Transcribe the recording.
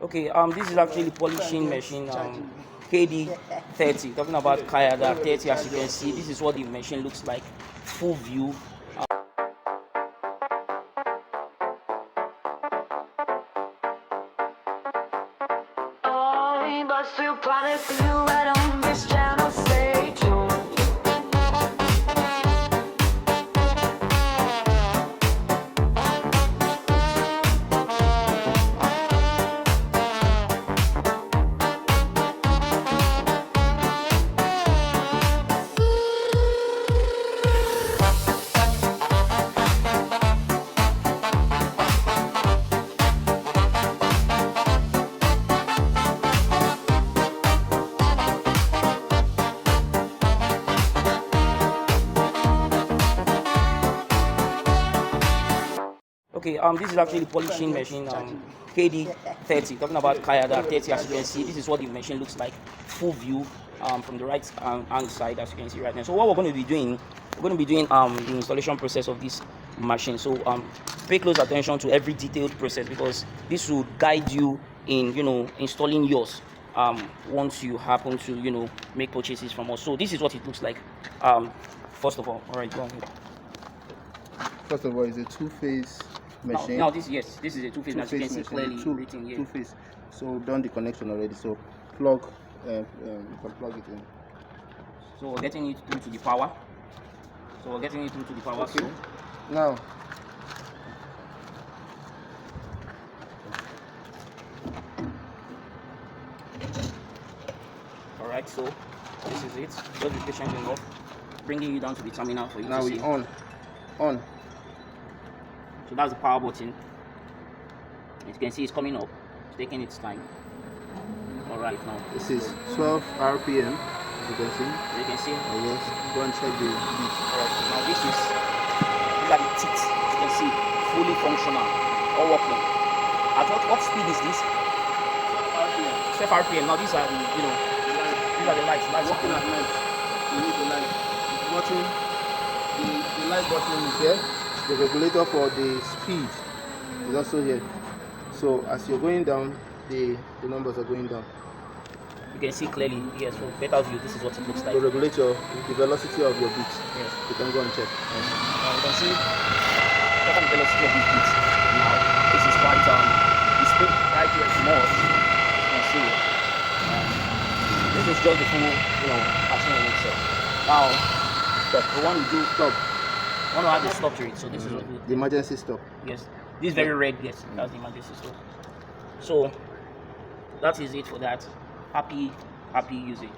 Okay, this is actually polishing machine KD30. Talking about Kaida KD30, as you can see, this is what the machine looks like, full view. But still promise you right on this channel, stay tuned. Okay, this is actually polishing machine KD30. Talking about Kaida KD30, as you can see, this is what the machine looks like, full view from the right hand side, as you can see right now. So what we're going to be doing, the installation process of this machine. So pay close attention to every detailed process, because this will guide you in installing yours once you happen to make purchases from us. So this is what it looks like. First of all right, go ahead. First of all, it's a two-phase machine. Now this is a two-phase, as you can see clearly written here. Two-phase. So we've done the connection already. So plug, you can plug it in. So we're getting it through to the power. Okay. So Now, all right, so this is it. Just be patient enough. Bringing you down to the terminal for you now to we see. on. So that's the power button. As you can see, it's coming up. It's taking its time. All right, now This is 12 RPM. As you can see. as you can see. Yes. Go and check the beat. All right, so now these are the teeth. As you can see, fully functional, all working. At what speed is this? 12 RPM. Now these are the these are the lights. Working at night. You need the light. Button. The light button is here. The regulator for the speed is also here. So as you're going down, the numbers are going down. You can see clearly. Yes, for better view, this is what it looks like. To regulate the velocity of your beat. Yes. You can go and check. Now you can see the velocity of this beat. Now this is quite the speed right here is more. As you can see. This is just the full machine in itself. Now we want to do stop. We want to add a stop to it. So this is what we The emergency stop. yes. This is very red. Yes, that's the emergency stop. So that is it for that. Happy usage.